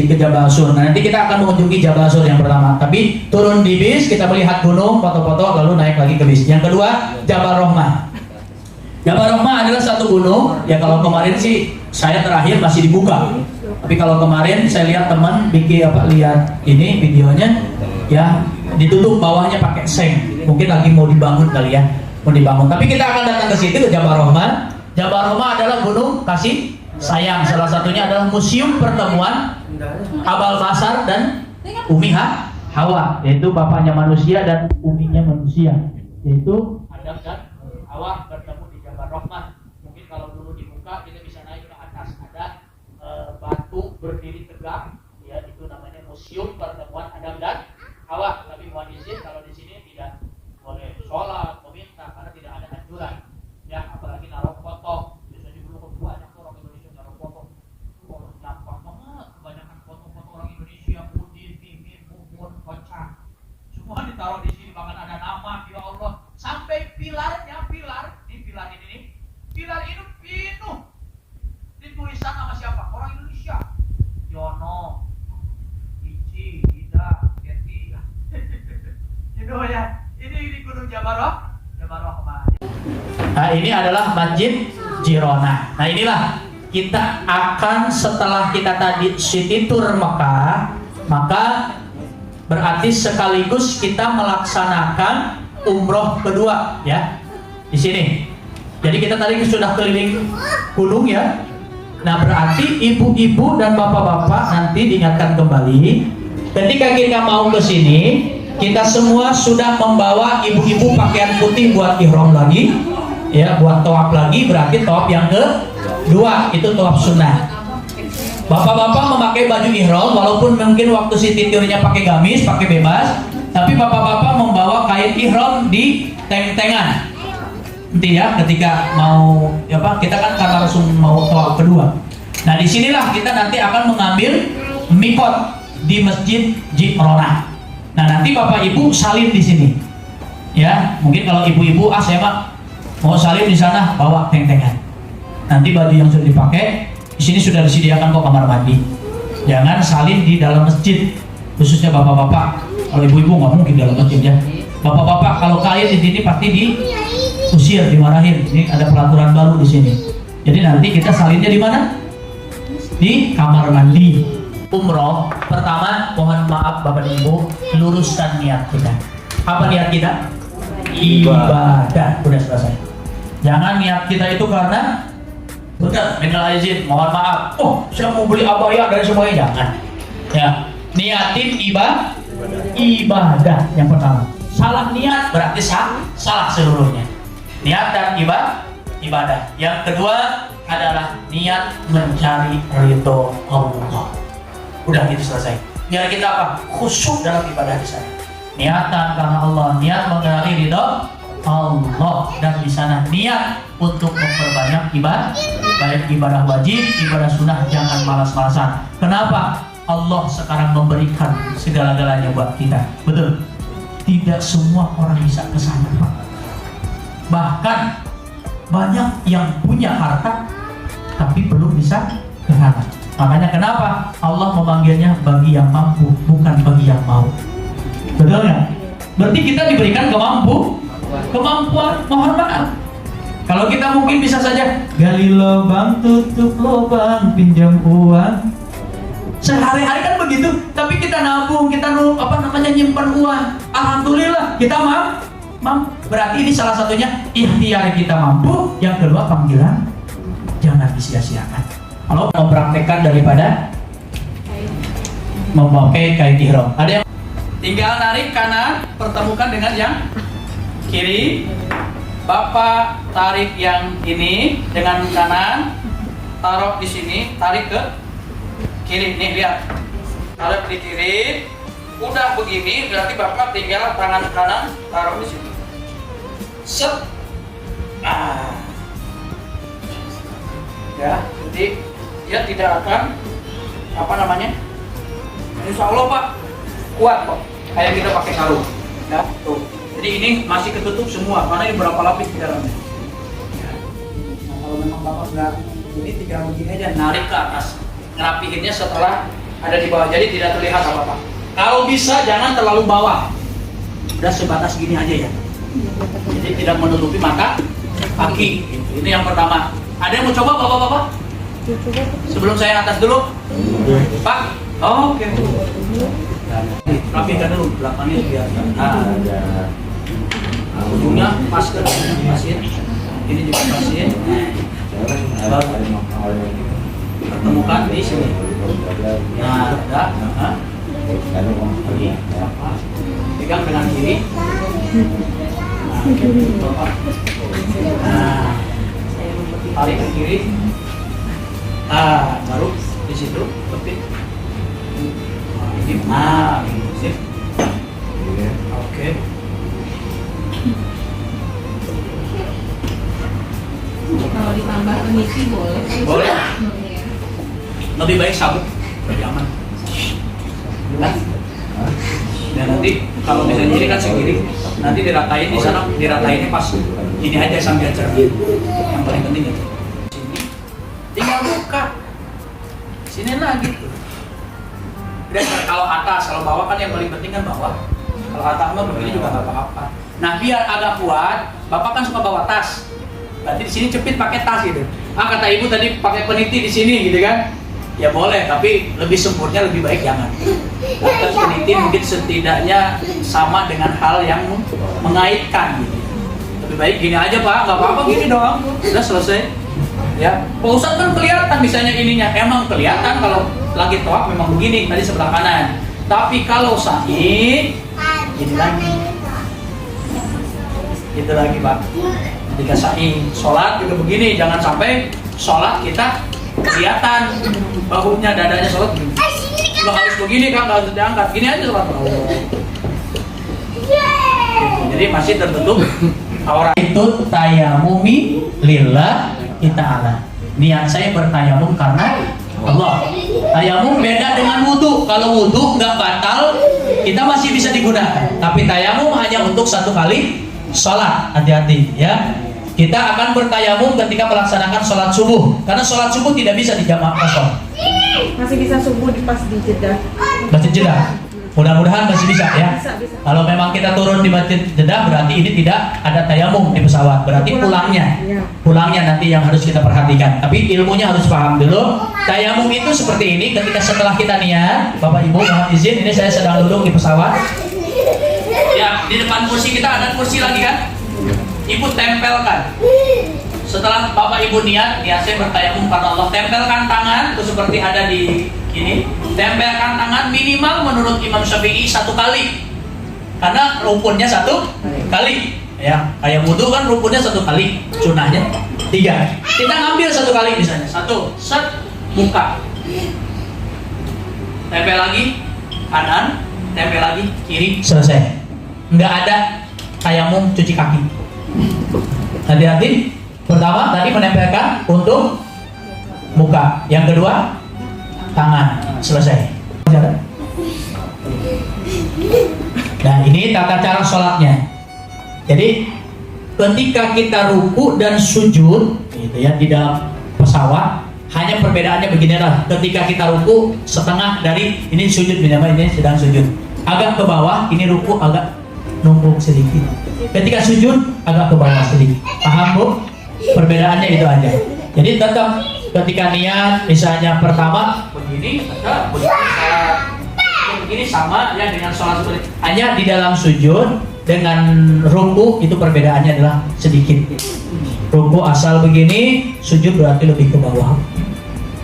di Jabal Sur. Nah, nanti kita akan mengunjungi Jabal Sur yang pertama. Tapi turun di bis, kita melihat gunung, foto-foto, lalu naik lagi ke bis. Yang kedua, Jabal Rahmah. Jabal Rahmah adalah satu gunung. Ya kalau kemarin sih saya terakhir masih dibuka. Tapi kalau kemarin saya lihat teman lihat ini videonya, ya ditutup bawahnya pakai seng. Mungkin lagi mau dibangun kali ya, mau dibangun. Tapi kita akan datang ke situ ke Jabal Rahmah. Jabal Rahmah adalah gunung kasih sayang. Salah satunya adalah museum pertemuan Abal Basar dan Umi Hawa, yaitu bapaknya manusia dan uminya manusia, yaitu Adam dan Hawa bertemu di Jabal Rahmah. Mungkin kalau dulu dibuka kita bisa naik ke atas, ada batu berdiri tegak, ya itu namanya museum pertemuan Adam dan Hawa. Tapi mohon izin kalau di sini tidak boleh sholat, meminta karena tidak ada anjuran. Ya apalagi naruh foto. Biasanya dulu banyak orang Indonesia naruh foto. Oh, nyampah banget kebanyakan foto-foto orang Indonesia, Udin, Mimin, Mumun, Kocak. Semua ditaruh di sini, bahkan ada nama, ya Allah. Sampai pilarnya, pilar ini nih. Pilar ini penuh. Ditulisan nama siapa? Orang Indonesia. Yono, Ici, Ida, Keti. Gitu ya. Ini di Gunung Jabal Rahmah. Nah ini adalah Masjid Jirona. Nah inilah kita akan setelah kita tadi city tour Mekah, maka berarti sekaligus kita melaksanakan umroh kedua ya di sini. Jadi kita tadi sudah keliling gunung ya. Nah berarti ibu-ibu dan bapak-bapak nanti diingatkan kembali ketika kita mau ke sini, kita semua sudah membawa ibu-ibu pakaian putih buat ihram lagi. Ya, buat tawaf lagi, berarti tawaf yang kedua itu tawaf sunnah. Bapak-bapak memakai baju ihram, walaupun mungkin waktu Siti Tiurnya pakai gamis, pakai bebas, tapi bapak-bapak membawa kain ihram di teng-tengan. Nanti ya, ketika mau kita kan karena langsung mau tawaf kedua. Nah, disinilah kita nanti akan mengambil mikot di Masjid Jirona. Nah, nanti bapak ibu salin di sini. Ya, mungkin kalau ibu-ibu saya mau salin di sana, bawa teng-tengan. Nanti baju yang sudah dipakai di sini sudah disediakan kok kamar mandi. Jangan salin di dalam masjid, khususnya bapak-bapak. Kalau ibu-ibu nggak mungkin dalam masjid ya. Bapak-bapak kalau kalian di sini pasti diusir, dimarahin. Ini ada peraturan baru di sini. Jadi nanti kita salinnya di mana? Di kamar mandi. Umroh pertama, mohon maaf Bapak Ibu, luruskan niat kita. Apa niat kita? Ibadah. Udah selesai. Jangan niat kita itu karena Benar, minal aizin, mohon maaf. Oh, saya mau beli abaya dan sebagainya. Jangan. Ya, niatin ibadah yang pertama. Salah niat berarti salah seluruhnya. Niat dan ibadah. Yang kedua adalah niat mencari ridho Allah. Udah gitu selesai. Biar kita apa? Khusyuk dalam ibadah di sana. Niatan karena Allah, niat mengenali ridho Allah, dan di sana niat untuk memperbanyak ibadah, baik ibadah wajib, ibadah sunnah, jangan malas-malasan. Kenapa? Allah sekarang memberikan segala-galanya buat kita. Betul. Tidak semua orang bisa ke sana, Pak. Bahkan banyak yang punya harta tapi belum bisa ke sana. Makanya kenapa Allah memanggilnya bagi yang mampu, bukan bagi yang mau. Betul nggak? Berarti kita diberikan kemampuan, mohon maaf. Kalau kita mungkin bisa saja gali lubang, tutup lubang, pinjam uang. Sehari-hari kan begitu, tapi kita nabung, kita nyimpan uang. Alhamdulillah kita mampu. Berarti ini salah satunya ikhtiar kita mampu. Yang kedua panggilan, jangan disia-siakan. Kalau mempraktekkan daripada memakai kain ihram, ada yang tinggal narik kanan, pertemukan dengan yang kiri. Bapak tarik yang ini dengan kanan, taruh di sini, tarik ke kiri. Nih lihat, taruh di kiri. Udah begini, berarti Bapak tinggal tangan kanan taruh di sini. Set. Ya, jadi dia tidak akan Insya Allah Pak kuat kok. Kayak kita pakai sarung. Ya, tuh. Jadi ini masih ketutup semua, karena ini berapa lapis di dalamnya. Ya. Nah, kalau memang Bapak nggak, ini tinggal begini aja, narik ke atas. Ngerapihinnya setelah ada di bawah, jadi tidak terlihat apa-apa. Kalau bisa jangan terlalu bawah, udah sebatas gini aja ya. Jadi tidak menutupi mata kaki. Ini yang pertama. Ada yang mau coba Bapak-bapak? Sebelum saya atas dulu, Pak. Oh, oke. Rapikan dulu belakangnya biar. Ujungnya pas ke pasin. Ini juga pasin. Pertemukan di sini. Nah, ada. Pegang dengan kiri. Nah, tarik ke kiri. Baru di situ kepit. Sip. Oke. Kalau ditambah penisi boleh. Boleh. Lebih baik sabuk, lebih aman. Dan nanti kalau misalnya ini kan segini, nanti diratain di sana, diratainnya pas ini aja sambil cerah. Yang paling penting itu. Sini, tinggal buka. Sini lagi. Dan kalau atas, kalau bawah kan yang paling penting kan bawah. Kalau atas mah begini juga nggak apa-apa. Nah biar agak kuat, Bapak kan suka bawa tas. Berarti di sini cepit pakai tas gitu. Kata ibu tadi pakai peniti di sini gitu kan? Ya boleh, tapi lebih sempurna lebih baik jangan. Atas peniti mungkin setidaknya sama dengan hal yang mengaitkan gitu. Lebih baik gini aja Pak, nggak apa-apa gini doang. Udah selesai. Ya, Pak Ustadz kan kelihatan misalnya ininya, emang kelihatan kalau lagi toak memang begini tadi sebelah kanan. Tapi kalau sa'i, gini lagi. Gitu lagi Pak. Ketika sa'i, sholat juga begini, jangan sampai sholat kita kelihatan bahunya, dadanya sholat begini. Nggak harus begini kan, nggak harus diangkat. Gini aja sholat. Jadi masih tertutup aurat. Itu tayamumi lillah ta'ala. Niat saya bertayamum karena Allah. Tayamum beda dengan wudu. Kalau wudu nggak batal, kita masih bisa digunakan. Tapi tayamum hanya untuk satu kali sholat. Hati-hati ya. Kita akan bertayamum ketika melaksanakan sholat subuh. Karena sholat subuh tidak bisa dijamak kosong. Masih bisa subuh pas di Jeddah. Masjid Jeddah. Mudah-mudahan masih bisa ya. Bisa. Kalau memang kita turun di Masjid Jeddah, berarti ini tidak ada tayamum di pesawat. Berarti pulangnya nanti yang harus kita perhatikan. Tapi ilmunya harus paham dulu. Tayamum itu seperti ini. Ketika setelah kita niat, Bapak Ibu mohon izin, ini saya sedang duduk di pesawat. Ya, di depan kursi kita ada kursi lagi kan? Ibu tempelkan Setelah Bapak Ibu niat saya bertayamum karena Allah. Tempelkan tangan, itu seperti ada di ini. Tempelkan tangan minimal menurut Imam Syafi'i 1 kali. Karena rukunnya 1 kali. Ya, kayak wudhu kan rukunnya 1 kali, sunahnya 3. Kita ngambil 1 kali misalnya. 1, set, buka. Tempel lagi kanan, tempel lagi kiri, selesai. Nggak ada tayamum cuci kaki. Hati-hati. Pertama tadi menempelkan untuk muka. Yang kedua tangan, selesai. Nah, ini tata cara sholatnya. Jadi ketika kita ruku dan sujud, gitu ya, di dalam pesawat, hanya perbedaannya beginilah. Ketika kita ruku setengah dari ini sujud, ini sedang sujud. Agak ke bawah, ini ruku agak numpuk sedikit. Ketika sujud agak ke bawah sedikit. Paham, Bu? Perbedaannya itu aja. Jadi tetap ketika niat, misalnya pertama begini, begini sama ya dengan sholat seperti. Hanya di dalam sujud dengan ruku itu perbedaannya adalah sedikit. Ruku asal begini, sujud berarti lebih ke bawah.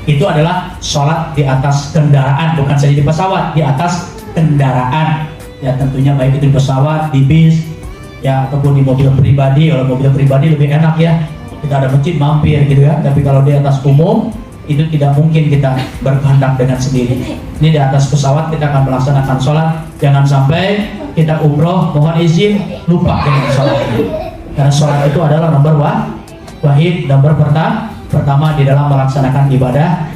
Itu adalah sholat di atas kendaraan, bukan saja di pesawat, di atas kendaraan. Ya tentunya baik itu di pesawat, di bis, ya ataupun di mobil pribadi. Kalau mobil pribadi lebih enak ya, kita ada masjid mampir gitu ya. Tapi kalau di atas umum itu tidak mungkin kita berkehendak dengan sendiri. Ini di atas pesawat kita akan melaksanakan sholat. Jangan sampai kita umroh mohon izin lupa dengan sholatnya. Karena sholat itu adalah nomor wahid, nomor pertama di dalam melaksanakan ibadah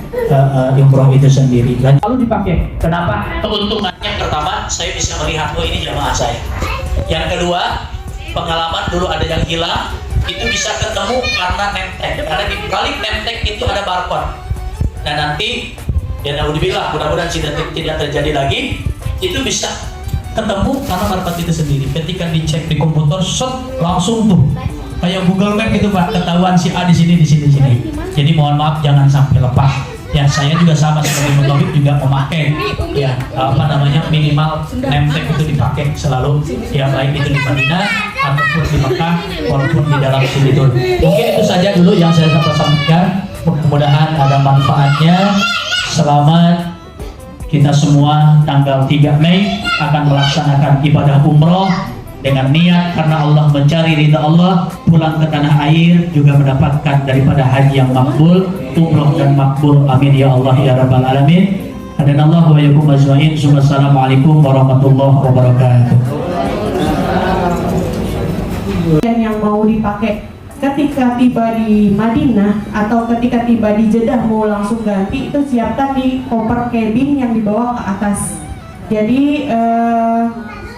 umroh itu sendiri. Lalu dipakai. Kenapa? Keuntungannya pertama, saya bisa melihat ini jamaah saya. Yang kedua, pengalaman dulu ada yang hilang, itu bisa ketemu karena nemtek. Karena di balik nemtek itu ada barcode. Nah nanti, ya naudzubillah, mudah-mudahan tidak terjadi lagi. Itu bisa ketemu karena barcode itu sendiri. Ketika dicek di komputer, langsung tuh kayak Google Map itu Pak, ketahuan si A di sini. Jadi mohon maaf jangan sampai lepas. Ya saya juga sama sebagai mutawif juga memakai ya minimal nemtek itu dipakai selalu ya, baik itu di Madinah ataupun di Mekah walaupun di dalam Sulitun. Mungkin itu saja dulu yang saya sampaikan. Mudah-mudahan ada manfaatnya. Selamat kita semua tanggal 3 Mei akan melaksanakan ibadah umroh dengan niat karena Allah, mencari ridha Allah, pulang ke tanah air juga mendapatkan daripada haji yang makbul, umroh dan makbul. Amin ya Allah ya Rabbal Alamin. Hadanallahu wa yakum ajmain. Assalamualaikum warahmatullahi wabarakatuh. Dan yang mau dipakai ketika tiba di Madinah atau ketika tiba di Jeddah mau langsung ganti, itu siapkan di koper cabin yang dibawa ke atas. Jadi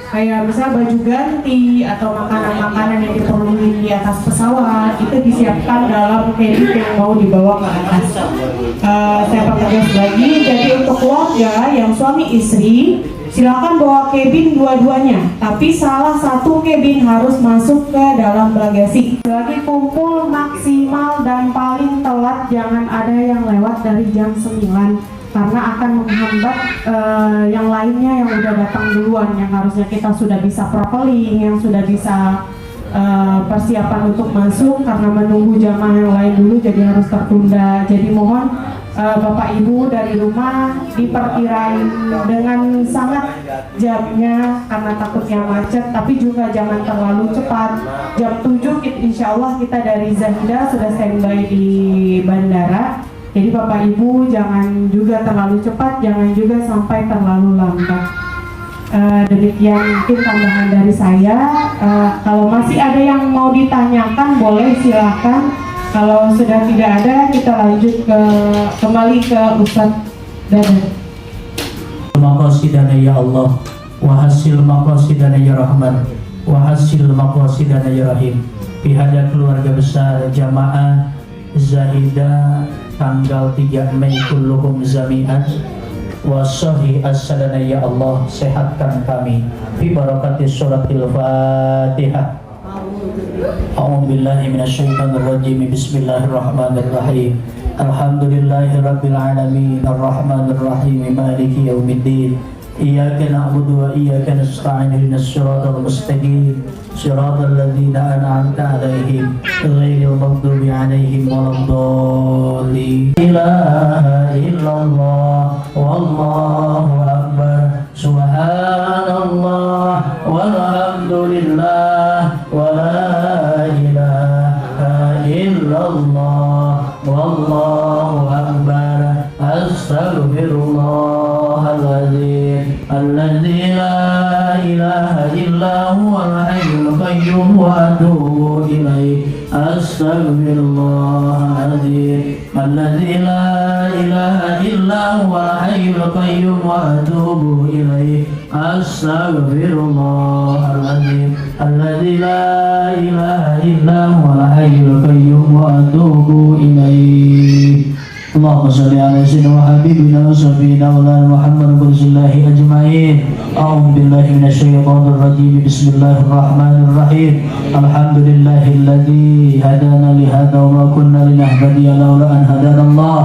kayak misalnya baju ganti atau makanan-makanan yang diperlukan di atas pesawat itu disiapkan dalam cabin yang mau dibawa ke atas. Saya pertegas lagi, jadi untuk keluarga yang suami istri silakan bawa cabin dua-duanya, tapi salah satu cabin harus masuk ke dalam bagasi. Lagi kumpul maksimal dan paling telat jangan ada yang lewat dari jam 9. Karena akan menghambat yang lainnya yang udah datang duluan, yang harusnya kita sudah bisa propeling, yang sudah bisa persiapan untuk masuk, karena menunggu jamaah yang lain dulu jadi harus tertunda. Jadi mohon Bapak Ibu dari rumah diperkirain dengan sangat jamnya karena takutnya macet, tapi juga jangan terlalu cepat. Jam 7 insya Allah kita dari Zahida sudah standby di bandara. Jadi Bapak Ibu jangan juga terlalu cepat, jangan juga sampai terlalu lambat. Demikian mungkin tambahan dari saya. Kalau masih ada yang mau ditanyakan boleh silakan. Kalau sudah tidak ada kita lanjut kembali ke Ustadz Dadan. Maqasidana ya Allah, wa hasil maqasidana ya Rahman, wa hasil maqasidana ya Rahim. Pihak keluarga besar jamaah Zahida tanggal 3 Mei kulluhum zami'an wa sahih as-salana ya Allah, sehatkan kami bi barakati suratil Fatihah. A'udzu billahi minasyaitonir rajim. Bismillahirrahmanirrahim. Alhamdulillahirabbil alamin arrahmanir rahim maliki yaumiddin. Iyyaka na'budu wa iyyaka nasta'in ihdinas siratal mustaqim صراط الذين أنعمت عليهم غير المغضوب عليهم ولا الضالين لا إله إلا الله والله أكبر سبحان الله والحمد لله ولا إله إلا الله والله أكبر أستغفر الله العظيم الذي لا إله إلا هو الحي القيوم وأتوب إليه أستغفر الله العظيم الذي لا إله إلا هو الحي القيوم وأتوب إليه أستغفر الله العظيم الذي لا إله إلا هو الحي القيوم وأتوب إليه اللهم صل على سيدنا وحبيبنا وصفينا مولانا محمد رسول الله أجمعين أعوذ بالله من الشيطان الرجيم بسم الله الرحمن الرحيم الحمد لله الذي هدانا لهذا وما كنا لنهتدي لولا أن هدانا الله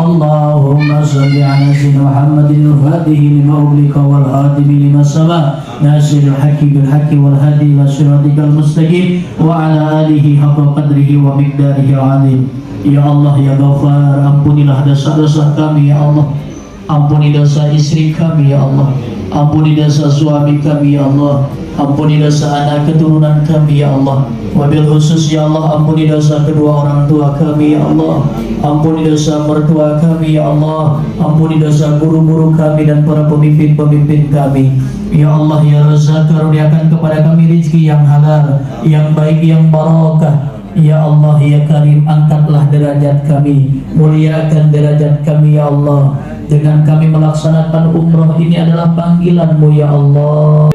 اللهم صل على سيدنا محمد الفاتح لما أغلق والخاتم لما سبق ناصر الحق بالحق والهادي إلى صراطك المستقيم وعلى آله حق قدره ومقداره العظيم. Ya Allah ya Ghafar, ampunilah dosa-dosa kami ya Allah. Ampuni dosa istri kami ya Allah. Ampuni dosa suami kami ya Allah. Ampuni dosa anak keturunan kami ya Allah. Wabil khusus ya Allah, ampuni dosa kedua orang tua kami ya Allah. Ampuni dosa mertua kami ya Allah. Ampuni dosa guru-guru kami dan para pemimpin-pemimpin kami. Ya Allah ya Razzaq, karuniakan kepada kami rezeki yang halal, yang baik, yang barokah. Ya Allah ya Karim, angkatlah derajat kami, muliakan derajat kami ya Allah. Dengan kami melaksanakan umrah ini adalah panggilan-Mu ya Allah.